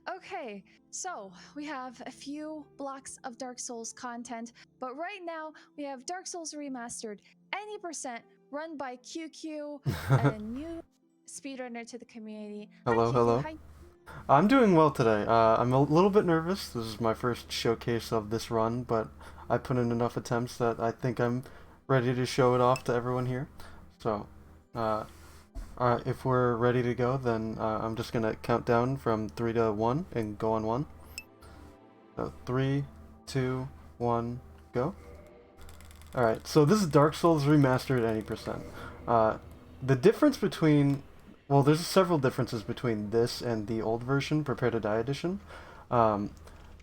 Okay, so we have a few blocks of Dark Souls content, but right now we have Dark Souls Remastered, any percent, run by QueueKyoo, a new speedrunner to the community. Hi Hello, QueueKyoo, hello. hi. I'm doing well today. I'm a little bit nervous. This is my first showcase of this run, but I put in enough attempts that I think I'm ready to show it off to everyone here. So, uh, if we're ready to go, then I'm just gonna count down from 3 to 1 and go on 1. So, 3, 2, 1, go. Alright, so this is Dark Souls Remastered at any percent. The difference between, well, there's several differences between this and the old version, Prepare to Die edition. Um,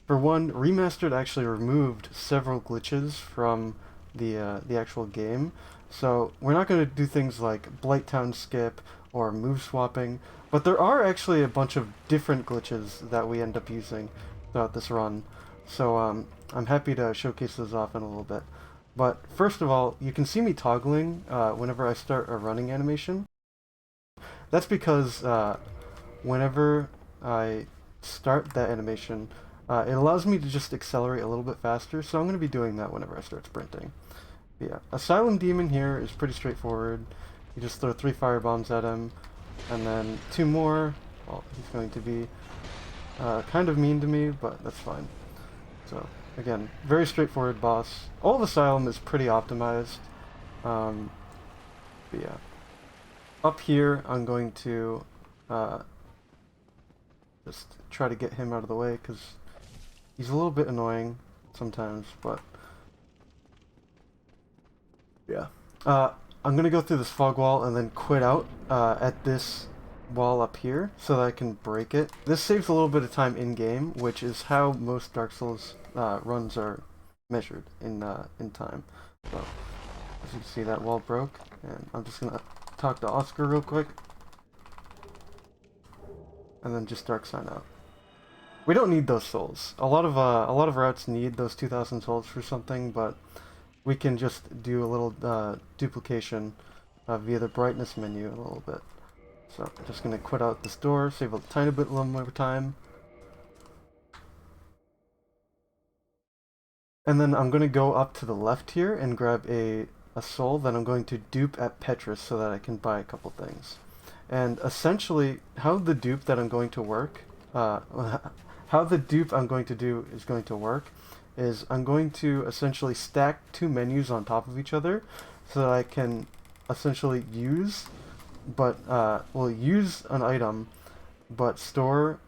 for one, Remastered actually removed several glitches from the actual game, so we're not going to do things like Blight Town skip or move swapping, but there are actually a bunch of different glitches that we end up using throughout this run. So I'm happy to showcase those off in a little bit. But first of all, you can see me toggling whenever I start a running animation. That's because whenever I start that animation, it allows me to just accelerate a little bit faster, so I'm going to be doing that whenever I start sprinting. But yeah, Asylum Demon here is pretty straightforward. You just throw 3 fire bombs at him, and then 2 more. Well, he's going to be kind of mean to me, but that's fine. So, again, very straightforward boss. All of Asylum is pretty optimized. But yeah. Up here, I'm going to just try to get him out of the way, because he's a little bit annoying sometimes, but yeah. I'm going to go through this fog wall and then quit out at this wall up here so that I can break it. This saves a little bit of time in-game, which is how most Dark Souls runs are measured in time. So, as you can see, that wall broke, and I'm just going to talk to Oscar real quick, and then just dark sign out. We don't need those souls. A lot of routes need those 2,000 souls for something, but we can just do a little duplication via the brightness menu a little bit. So I'm just gonna quit out this door, save a tiny bit more time, and then I'm gonna go up to the left here and grab a soul that I'm going to dupe at Petrus so that I can buy a couple things. And essentially, how the dupe that I'm going to work, how the dupe I'm going to do is going to work, is I'm going to essentially stack 2 menus on top of each other, so that I can essentially use, but well, use an item, but store,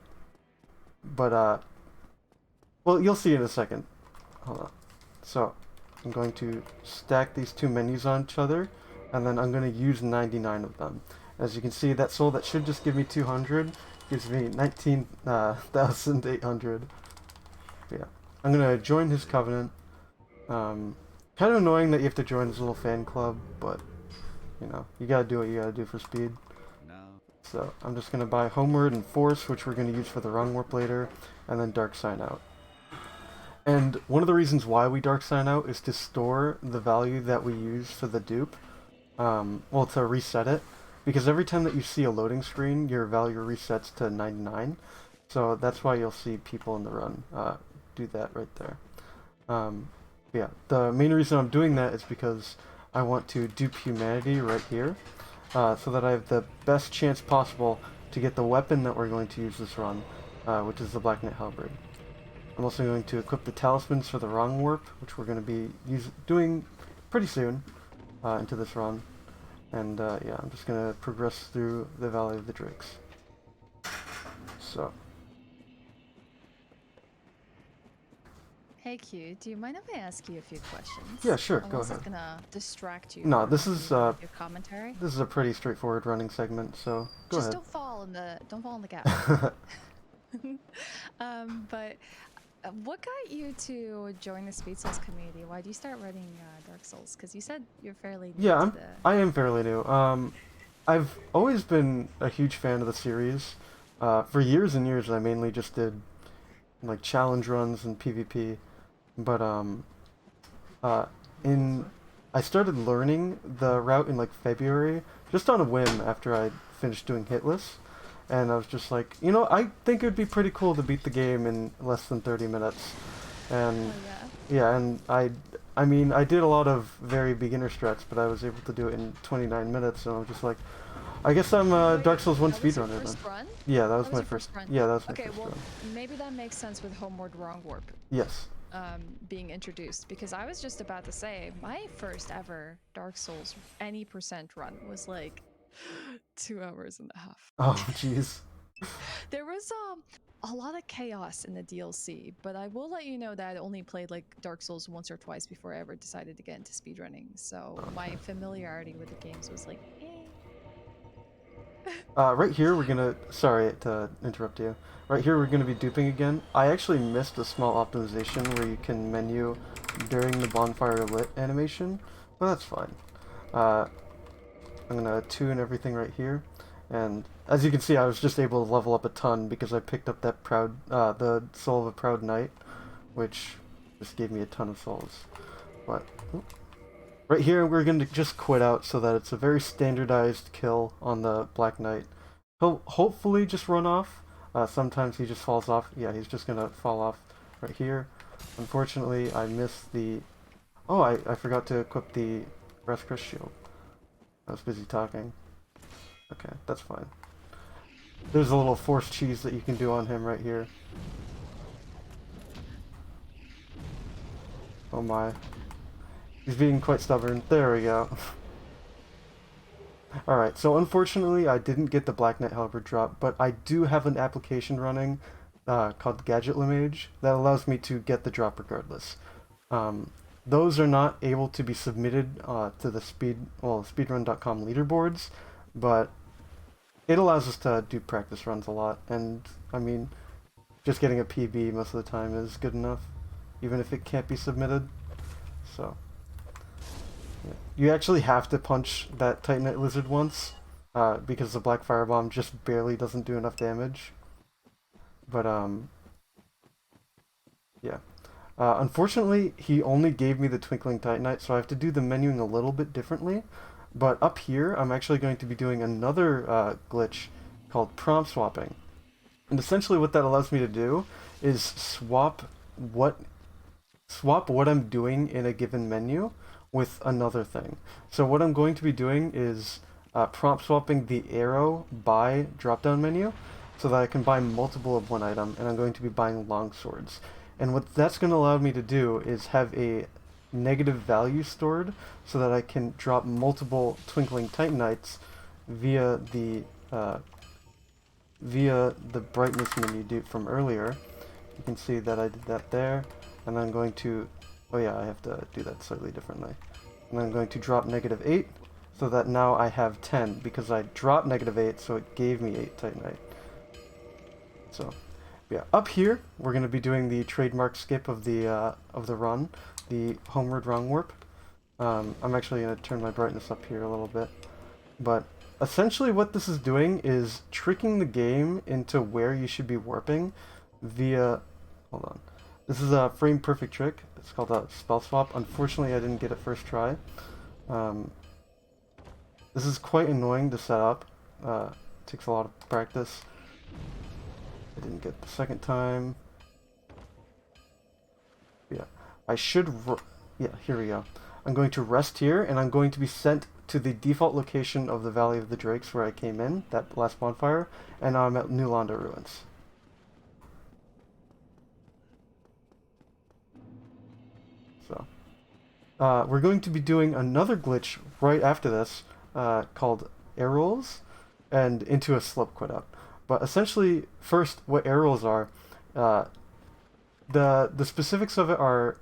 but well, you'll see in a second. Hold on. So I'm going to stack these 2 menus on each other, and then I'm going to use 99 of them. As you can see, that soul that should just give me 200 gives me 19,800. Yeah, I'm gonna join his covenant. Kind of annoying that you have to join his little fan club, but you know, you gotta do what you gotta do for speed. So I'm just gonna buy Homeward and Force, which we're gonna use for the Rung Warp later, and then Dark Sign Out. And one of the reasons why we Dark Sign Out is to store the value that we use for the dupe. Well, to reset it, because every time that you see a loading screen, your value resets to 99. So that's why you'll see people in the run do that right there. Yeah, the main reason I'm doing that is because I want to dupe humanity right here, so that I have the best chance possible to get the weapon that we're going to use this run, which is the Black Knight Halberd. I'm also going to equip the talismans for the Rung Warp, which we're going to be doing pretty soon into this run. And yeah, I'm just going to progress through the Valley of the Drakes. So. Hey Q, do you mind if I ask you a few questions? Yeah, sure, go Unless ahead. it's gonna distract you No, from this is your commentary. this is a pretty straightforward running segment, so go Just ahead. don't fall in the gap. But what got you to join the Speed Souls community? Why did you start running Dark Souls? Because you said you're fairly new Yeah, to the... I am fairly new. I've always been a huge fan of the series. For years and years, I mainly just did like challenge runs and PvP. But uh, in I started learning the route in like February, just on a whim after I finished doing Hitless, and I was just like, you know, I think it'd be pretty cool to beat the game in less than 30 minutes. And Oh yeah. yeah, and I mean, I did a lot of very beginner strats, but I was able to do it in 29 minutes, and I was just like, I guess I'm a Dark Wait, Souls 1 that was your speedrunner then. first run? Yeah, that That was was my your first first. run. Yeah, that was my Okay, first well, run. maybe that makes sense with Homeward Wrong Warp Yes. being introduced because I was just about to say my first ever Dark Souls any percent run was like 2 hours and a half. Oh, jeez. There was a lot of chaos in the DLC, but I will let you know that I only played like Dark Souls once or twice before I ever decided to get into speedrunning. So my familiarity with the games was like, eh. Right here we're gonna. Sorry to interrupt you. Right here we're gonna be duping again. I actually missed a small optimization where you can menu during the bonfire lit animation, but that's fine. Uh, I'm gonna tune everything right here, and as you can see, I was just able to level up a ton because I picked up that the soul of a proud knight, which just gave me a ton of souls. But right here, we're going to just quit out so that it's a very standardized kill on the Black Knight. He'll hopefully just run off. Sometimes he just falls off. Yeah, he's just going to fall off right here. Unfortunately, I missed the... Oh, I forgot to equip the Rest Crest Shield. I was busy talking. Okay, that's fine. There's a little force cheese that you can do on him right here. Oh my. He's being quite stubborn. There we go. Alright, so unfortunately I didn't get the Black Knight Halberd drop, but I do have an application running called Gadget Limage that allows me to get the drop regardless. Those are not able to be submitted to the speedrun.com leaderboards, but it allows us to do practice runs a lot, and I mean, just getting a PB most of the time is good enough, even if it can't be submitted. So, yeah. You actually have to punch that Titanite Lizard once, because the Black Firebomb just barely doesn't do enough damage. But, yeah. Unfortunately, he only gave me the Twinkling Titanite, so I have to do the menuing a little bit differently. But up here, I'm actually going to be doing another glitch called prompt swapping. And essentially what that allows me to do is what what I'm doing in a given menu with another thing. So what I'm going to be doing is prompt swapping the arrow by drop-down menu so that I can buy multiple of one item, and I'm going to be buying long swords. And what that's going to allow me to do is have a negative value stored so that I can drop multiple Twinkling Titanites via the brightness menu from earlier. You can see that I did that there, and I'm going to, oh yeah, I have to do that slightly differently. And I'm going to drop -8, so that now I have 10, because I dropped -8, so it gave me 8 Titanite. So, yeah, up here, we're going to be doing the trademark skip of the run, the Homeward Wrong Warp. I'm actually going to turn my brightness up here a little bit, but essentially what this is doing is tricking the game into where you should be warping via, hold on, this is a frame perfect trick. It's called a spell swap. Unfortunately I didn't get it first try. This is quite annoying to set up. Takes a lot of practice. I didn't get the second time. Yeah, I should, yeah, here we go. I'm going to rest here, and I'm going to be sent to the default location of the Valley of the Drakes where I came in, that last bonfire, and now I'm at New Londa Ruins. So, we're going to be doing another glitch right after this, called air rolls, and into a slope quit up. But essentially, first, what air rolls are, the specifics of it are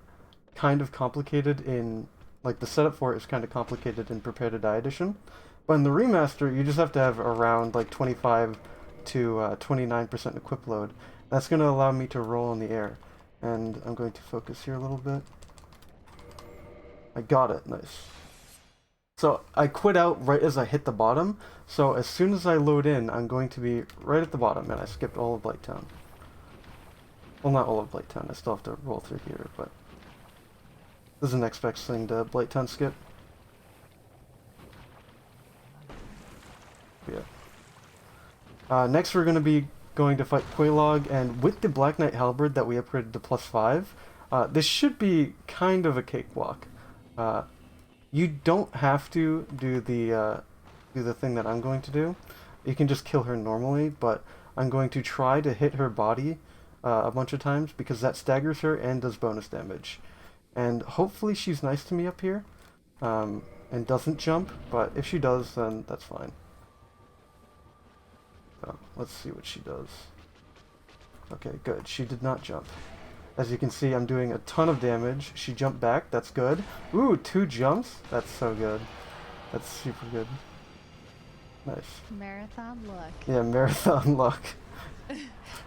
kind of complicated in, like, the setup for it is kind of complicated in Prepare to Die edition. But in the remaster, you just have to have around like 25 to 29% equip load. That's going to allow me to roll in the air. And I'm going to focus here a little bit. I got it, nice. So I quit out right as I hit the bottom. So as soon as I load in, I'm going to be right at the bottom, and I skipped all of Blighttown. Well, not all of Blighttown, I still have to roll through here, but this is the next best thing to Blighttown skip. Next, we're going to be going to fight Quelaag, and with the Black Knight Halberd that we upgraded to +5, this should be kind of a cakewalk. You don't have to do the thing that I'm going to do. You can just kill her normally, but I'm going to try to hit her body a bunch of times because that staggers her and does bonus damage. And hopefully she's nice to me up here and doesn't jump, but if she does, then that's fine. So, let's see what she does. Okay, good. She did not jump. As you can see, I'm doing a ton of damage. She jumped back. That's good. Ooh, 2 jumps. That's so good. That's super good. Nice. Marathon luck. Yeah, marathon luck.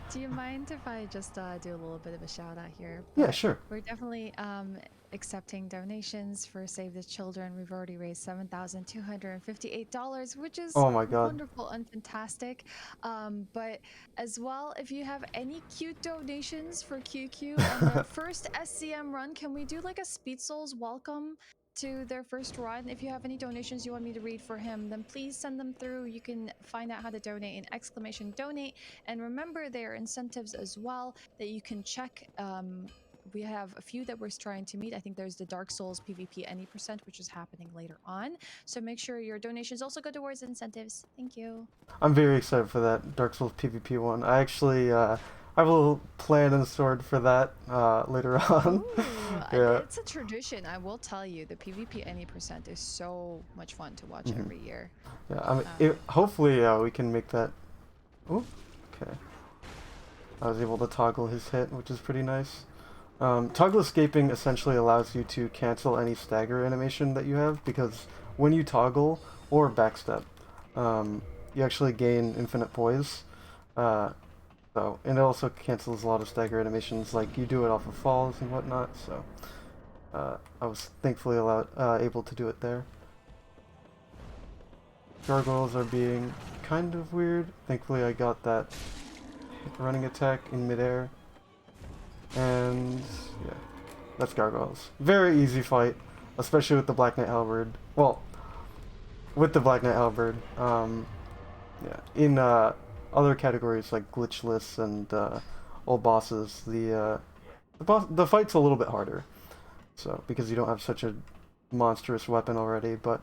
Do you mind if I just do a little bit of a shout out here? Yeah, sure. We're definitely accepting donations for Save the Children. We've already raised $7,258, which is Oh my god. wonderful and fantastic. But as well, if you have any cute donations for QueueKyoo and their first SCM run, can we do like a Speed Souls welcome to their first run? If you have any donations you want me to read for him, then please send them through. You can find out how to donate in !donate. And remember, there are incentives as well that you can check. We have a few that we're trying to meet. I think there's the Dark Souls PvP any percent, which is happening later on. So make sure your donations also go towards incentives. Thank you. I'm very excited for that Dark Souls PvP one. I actually I have a little plan in store for that later on. Ooh, Yeah. it's a tradition. I will tell you, the PvP any percent is so much fun to watch every year. Yeah, I mean, hopefully we can make that. Oh, okay. I was able to toggle his hit, which is pretty nice. Toggle escaping essentially allows you to cancel any stagger animation that you have, because when you toggle or backstep, you actually gain infinite poise. So, and it also cancels a lot of stagger animations, like you do it off of falls and whatnot. So, I was thankfully able to do it there. Gargoyles are being kind of weird. Thankfully, I got that running attack in midair. And yeah, that's gargoyles. Very easy fight, especially with the Black Knight Halberd. Well, with the Black Knight Halberd. Yeah, in other categories like glitchless and old bosses, the fight's a little bit harder. So because you don't have such a monstrous weapon already, but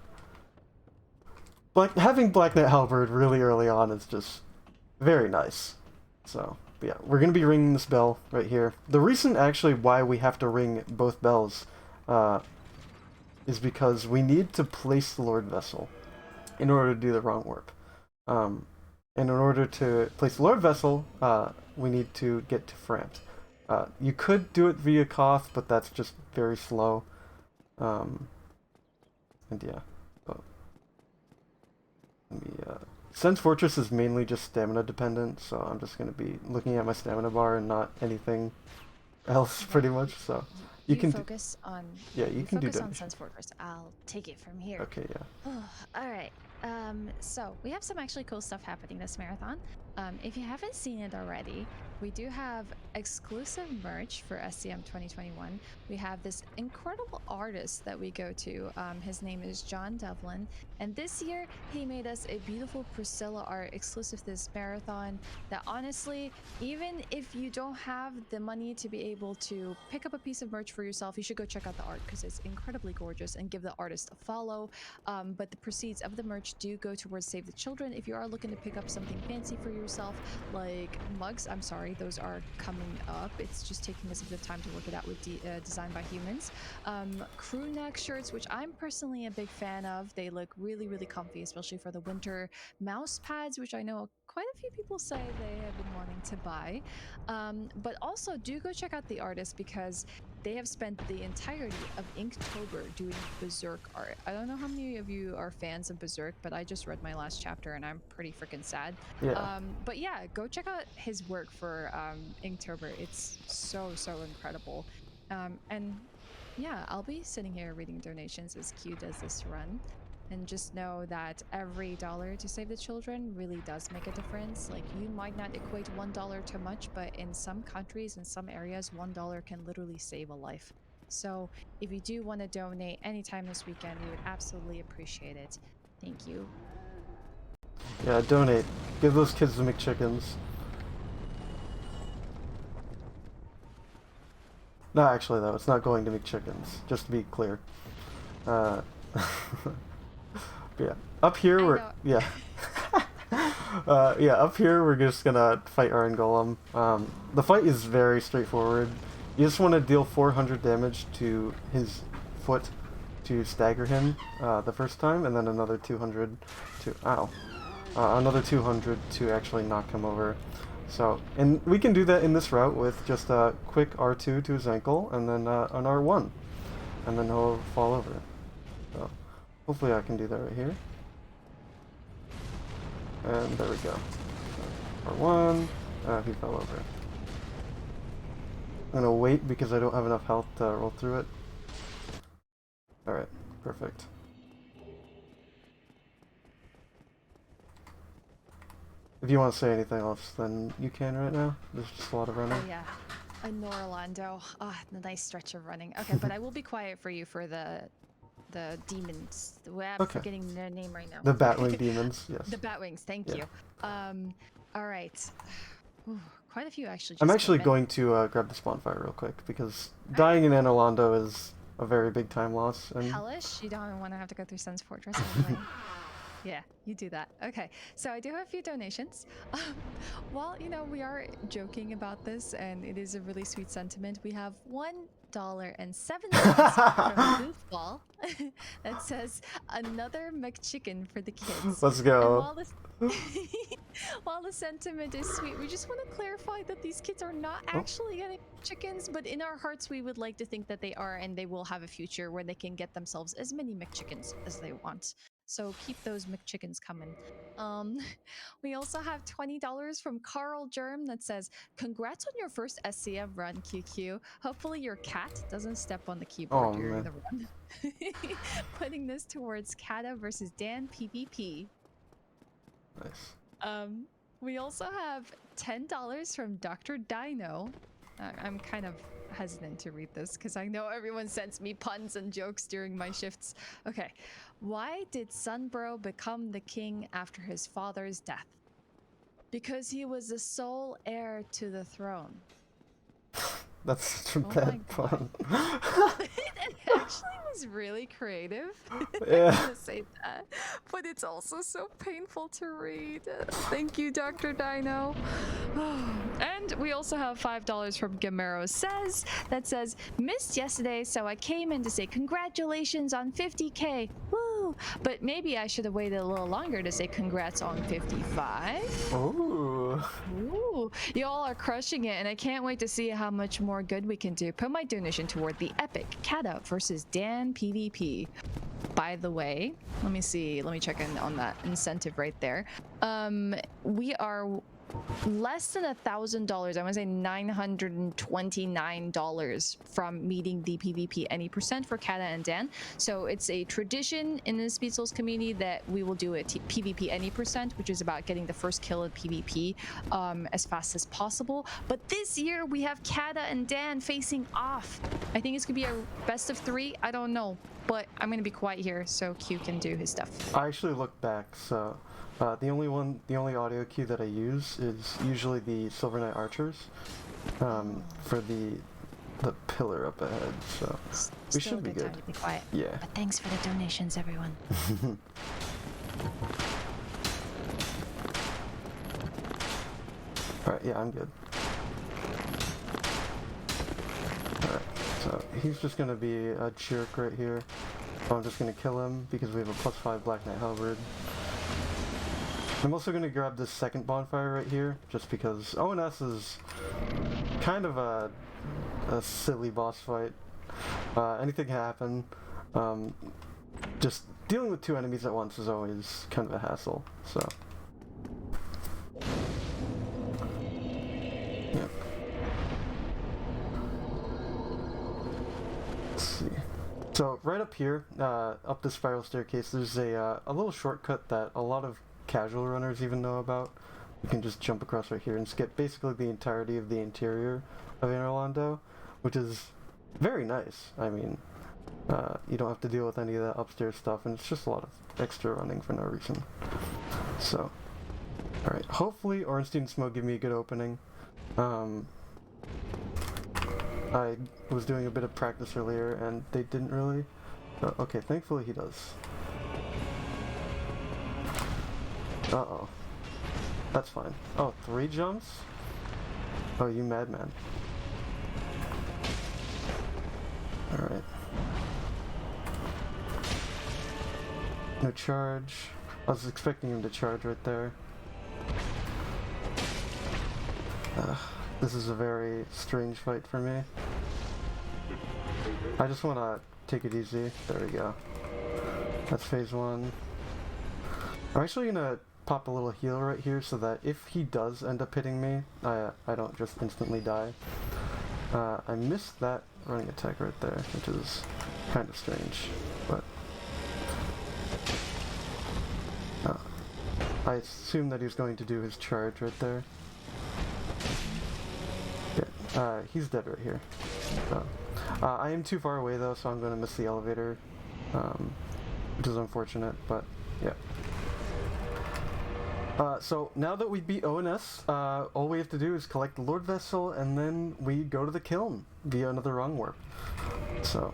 having Black Knight Halberd really early on is just very nice. So. Yeah, we're going to be ringing this bell right here. The reason actually why we have to ring both bells is because we need to place the Lord Vessel in order to do the wrong warp. And in order to place the Lord Vessel, we need to get to France. You could do it via Koth, but that's just very slow. And yeah, but let me Sense Fortress is mainly just stamina dependent, so I'm just going to be looking at my stamina bar and not anything else, pretty much. So you can focus on. Yeah, you can focus do on Sense Fortress. I'll take it from here. Okay, yeah. All right. So we have some actually cool stuff happening this marathon. If you haven't seen it already, we do have exclusive merch for SCM 2021. We have this incredible artist that we go to. His name is John Devlin, and this year he made us a beautiful Priscilla art exclusive to this marathon that honestly, even if you don't have the money to be able to pick up a piece of merch for yourself, you should go check out the art because it's incredibly gorgeous, and give the artist a follow. But the proceeds of the merch do go towards Save the Children. If you are looking to pick up something fancy for yourself, like mugs, I'm sorry, those are coming up. It's just taking us a bit of time to work it out with Designed by Humans. Crew neck shirts, which I'm personally a big fan of. They look really, really comfy, especially for the winter. Mouse pads, which I know quite a few people say they have been wanting to buy. But also do go check out the artist because they have spent the entirety of Inktober doing Berserk art. I don't know how many of you are fans of Berserk, but I just read my last chapter and I'm pretty freaking sad. Yeah. But yeah, go check out his work for Inktober. It's so, so incredible. And yeah, I'll be sitting here reading donations as Q does this run. And just know that every dollar to save the children really does make a difference. Like, you might not equate $1 to much, but in some countries, in some areas, $1 can literally save a life. So if you do want to donate anytime this weekend, we would absolutely appreciate it. Thank you. Yeah, donate. Give those kids the McChickens. No, actually though, it's not going to McChickens, just to be clear. But yeah. Up here we're yeah. Yeah, up here we're just gonna fight Iron Golem. The fight is very straightforward. You just want to deal 400 damage to his foot to stagger him the first time, and then another 200 to another 200 to actually knock him over. So, and we can do that in this route with just a quick R2 to his ankle, and then an R1, and then he'll fall over. So, hopefully I can do that right here. And there we go. So, R1, he fell over. I'm gonna wait because I don't have enough health to roll through it. Alright, perfect. If you want to say anything else, then you can right now. There's just a lot of running. Oh, yeah. In Orlando. Ah, the nice stretch of running. Okay, but I will be quiet for you for the demons. I'm forgetting their name right now. The Batwing demons, yes. The Batwings, thank you. Alright. Quite a few actually. I'm actually going to grab the spawn fire real quick because dying in Orlando is a very big time loss. And hellish? You don't want to have to go through Sun's Fortress anyway. Yeah, you do that. Okay, so I do have a few donations. Well, you know, we are joking about this, and it is a really sweet sentiment. We have $1.07 from Goofball that says, another McChicken for the kids. Let's go. While the sentiment is sweet, we just want to clarify that these kids are not actually getting chickens, but in our hearts we would like to think that they are, and they will have a future where they can get themselves as many McChickens as they want. So keep those McChickens coming. We also have $20 from Carl Germ that says, congrats on your first SCM run, QueueKyoo. Hopefully your cat doesn't step on the keyboard during the run. Putting this towards Kata versus Dan PvP. Nice. We also have $10 from Dr. Dino. I'm kind of hesitant to read this because I know everyone sends me puns and jokes during my shifts. Okay. Why did Sunbro become the king after his father's death? Because he was the sole heir to the throne. That's such a bad pun. It actually was really creative. Yeah. I'm gonna say that. But it's also so painful to read. Thank you, Dr. Dino. And we also have $5 from Gamero Says that says, missed yesterday, so I came in to say congratulations on 50K. Woo! But maybe I should have waited a little longer to say congrats on 55. Ooh. Ooh. Y'all are crushing it, and I can't wait to see how much more good we can do. Put my donation toward the epic Kata versus Dan PvP. By the way, let me see. Let me check in on that incentive right there. We are less than $1,000. I want to say $929 from meeting the PvP any % for Kata and Dan. So it's a tradition in the Speed Souls community that we will do a PvP any %, which is about getting the first kill in PvP as fast as possible. But this year we have Kata and Dan facing off. I think it's gonna be a best of 3. I don't know, but I'm gonna be quiet here so Q can do his stuff. I actually looked back, so the only audio cue that I use is usually the Silver Knight Archers for the pillar up ahead. So we should be good. Time to be quiet. Yeah. But thanks for the donations, everyone. All right. Yeah, I'm good. All right. So he's just gonna be a jerk right here. So I'm just gonna kill him because we have a +5 Black Knight Halberd. I'm also going to grab this second bonfire right here, just because ONS is kind of a silly boss fight. Anything can happen. Just dealing with 2 enemies at once is always kind of a hassle, so. Yeah. Let's see. So right up here, up the spiral staircase, there's a little shortcut that a lot of casual runners even know about. You can just jump across right here and skip basically the entirety of the interior of Orlando, which is very nice. I mean, you don't have to deal with any of that upstairs stuff, and it's just a lot of extra running for no reason. So Alright, hopefully Ornstein Smoke give me a good opening. I was doing a bit of practice earlier and they didn't really. Okay, thankfully he does. Uh-oh. That's fine. Oh, 3 jumps? Oh, you madman. Alright. No charge. I was expecting him to charge right there. This is a very strange fight for me. I just want to take it easy. There we go. That's phase 1. I'm actually gonna pop a little heal right here so that if he does end up hitting me, I don't just instantly die. I missed that running attack right there, which is kind of strange, but I assume that he's going to do his charge right there. Yeah, he's dead right here. So, I am too far away though, so I'm going to miss the elevator, which is unfortunate, but yeah. So now that we beat ONS, all we have to do is collect the Lord Vessel, and then we go to the kiln via another wrong warp. So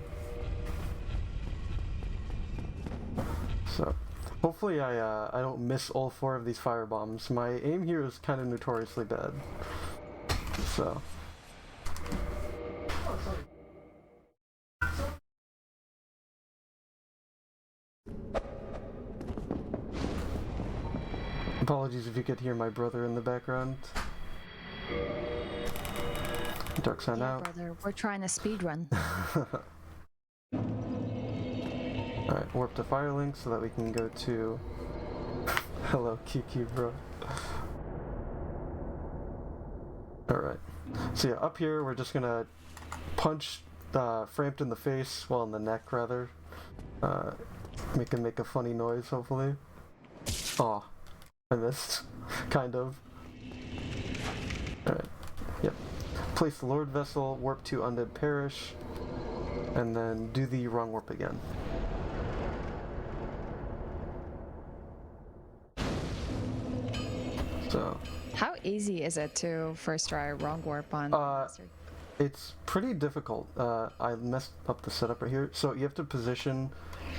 hopefully I don't miss all 4 of these fire bombs. My aim here is kind of notoriously bad. So. Apologies if you could hear my brother in the background. Dark Sun out. Brother, we're trying to speedrun. Alright, warp to Firelink so that we can go to... Hello, QueueKyoo, bro. Alright. So yeah, up here we're just gonna punch Framped in the face, well in the neck rather. Make him make a funny noise, hopefully. Aw. I missed. Kind of. Alright. Yep. Place the Lord Vessel, warp to Undead Parish, and then do the wrong warp again. So. How easy is it to first try wrong warp on Remastered? It's pretty difficult. I messed up the setup right here. So you have to position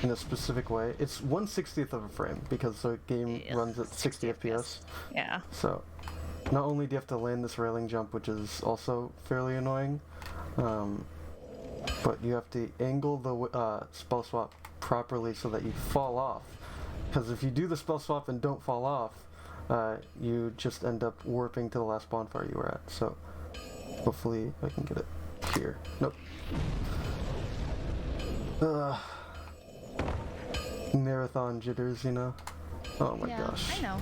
in a specific way. It's 1/60th of a frame because the game runs at 60 FPS. Yeah. So not only do you have to land this railing jump, which is also fairly annoying, but you have to angle the spell swap properly so that you fall off. Because if you do the spell swap and don't fall off, you just end up warping to the last bonfire you were at. So hopefully I can get it here. Nope. Marathon jitters, you know? Oh my gosh. I know.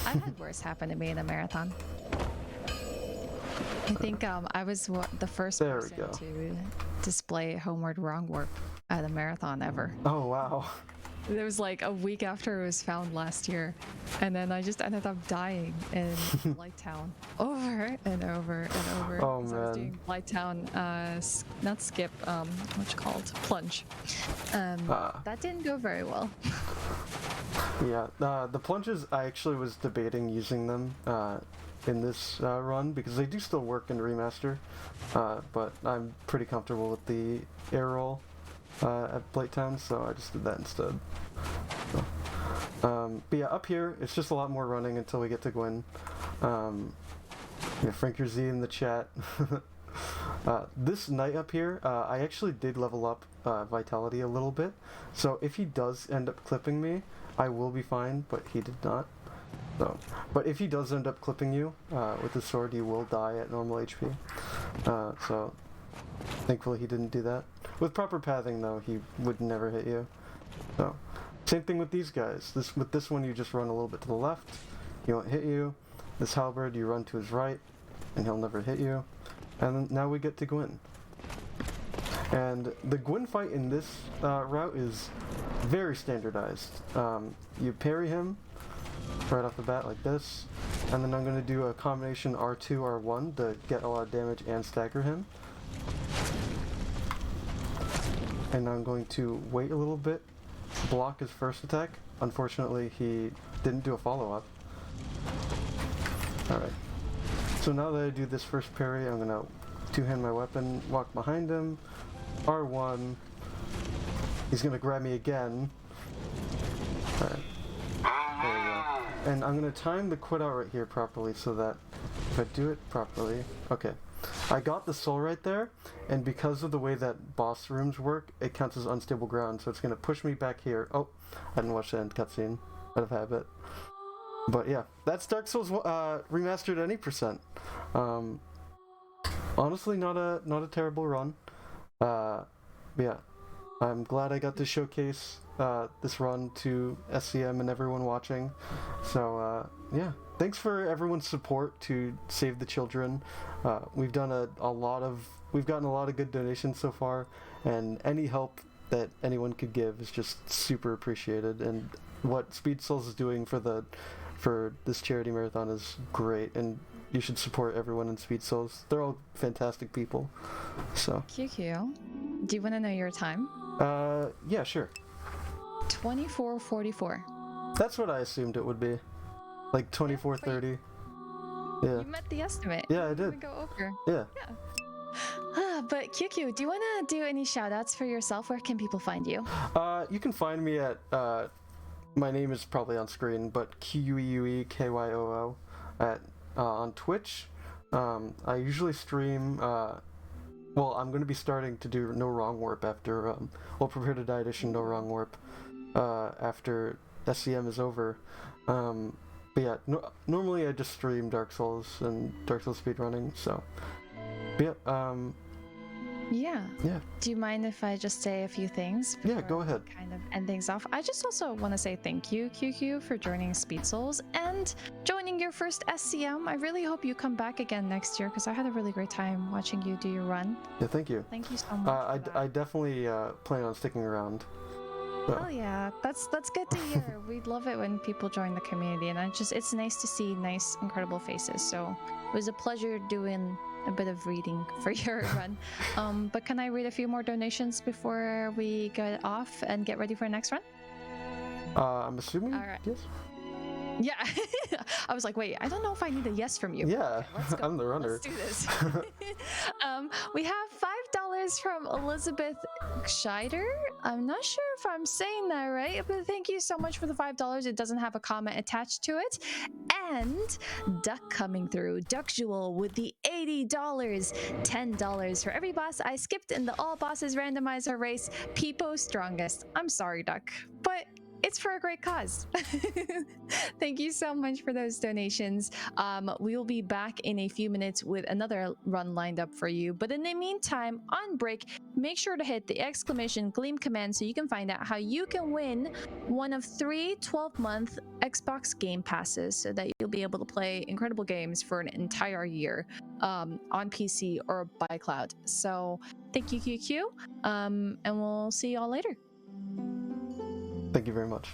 I've had worse happen to me in a marathon. I think I was the first person to display Homeward Wrong Warp at a marathon ever. Oh wow. It was like a week after it was found last year, and then I just ended up dying in Blighttown over and over and over. Oh man. I was doing Blighttown, not skip, what's it called? Plunge. That didn't go very well. Yeah, the plunges, I actually was debating using them in this run because they do still work in Remaster, but I'm pretty comfortable with the air roll at Blighttown, so I just did that instead. So, but yeah, up here, it's just a lot more running until we get to Gwyn. Yeah, Frank your Z in the chat. This knight up here, I actually did level up Vitality a little bit, so if he does end up clipping me, I will be fine, but he did not. So, but if he does end up clipping you with the sword, you will die at normal HP. So, thankfully he didn't do that. With proper pathing, though, he would never hit you. So, same thing with these guys. With this one, you just run a little bit to the left, he won't hit you. This halberd, you run to his right, and he'll never hit you. And then now we get to Gwyn. And the Gwyn fight in this route is very standardized. You parry him right off the bat like this, and then I'm going to do a combination R2, R1 to get a lot of damage and stagger him. And I'm going to wait a little bit, block his first attack. Unfortunately, he didn't do a follow-up. Alright. So now that I do this first parry, I'm gonna two-hand my weapon, walk behind him, R1. He's gonna grab me again. Alright. There we go. And I'm gonna time the quit out right here properly so that if I do it properly... Okay. I got the soul right there, and because of the way that boss rooms work, it counts as unstable ground, so it's gonna push me back here. Oh, I didn't watch the end cutscene out of habit. But yeah, that's Dark Souls Remastered any percent. Honestly, not a terrible run. Yeah, I'm glad I got to showcase this run to SCM and everyone watching. So yeah, thanks for everyone's support to save the children. We've done we've gotten a lot of good donations so far, and any help that anyone could give is just super appreciated. And what Speed Souls is doing for this charity marathon is great, and you should support everyone in Speed Souls. They're all fantastic people. So QueueKyoo, do you want to know your time? Yeah, sure. 24:44. That's what I assumed it would be. Like 24:30. Yeah. You met the estimate. Yeah, I did. Go over. Yeah. But QueueKyoo, do you want to do any shout outs for yourself? Where can people find you? You can find me at my name is probably on screen, but QueueKyoo at on Twitch. I usually stream. Well, I'm going to be starting to do No Wrong Warp after. Well, Prepare to Die Edition No Wrong Warp after SCM is over. But yeah, normally I just stream Dark Souls and Dark Souls speedrunning. So, but yeah. Yeah. Do you mind if I just say a few things? Yeah, go ahead. Kind of end things off. I just also want to say thank you, QueueKyoo, for joining Speed Souls and joining your first SCM. I really hope you come back again next year because I had a really great time watching you do your run. Yeah, thank you. Thank you so much. I definitely plan on sticking around. So. Oh yeah, that's good to hear. We love it when people join the community, and it's nice to see nice, incredible faces. So it was a pleasure doing a bit of reading for your run. But can I read a few more donations before we get off and get ready for the next run? I'm assuming. All right. Yes. Yeah. I was like, wait, I don't know if I need a yes from you. Yeah, okay, let's go. I'm the runner. Let's do this. We have $5 from Elizabeth Scheider. I'm not sure if I'm saying that right, but thank you so much for the $5. It doesn't have a comment attached to it. And Duck coming through. Duck Jewel with the $80. $10 for every boss I skipped in the all bosses randomizer race. Peepo strongest. I'm sorry, Duck, but it's for a great cause. Thank you so much for those donations. We will be back in a few minutes with another run lined up for you. But in the meantime, on break, make sure to hit the !Gleam command so you can find out how you can win one of 3 12-month Xbox Game Passes so that you'll be able to play incredible games for an entire year on PC or by cloud. So thank you, QueueKyoo, and we'll see you all later. Thank you very much.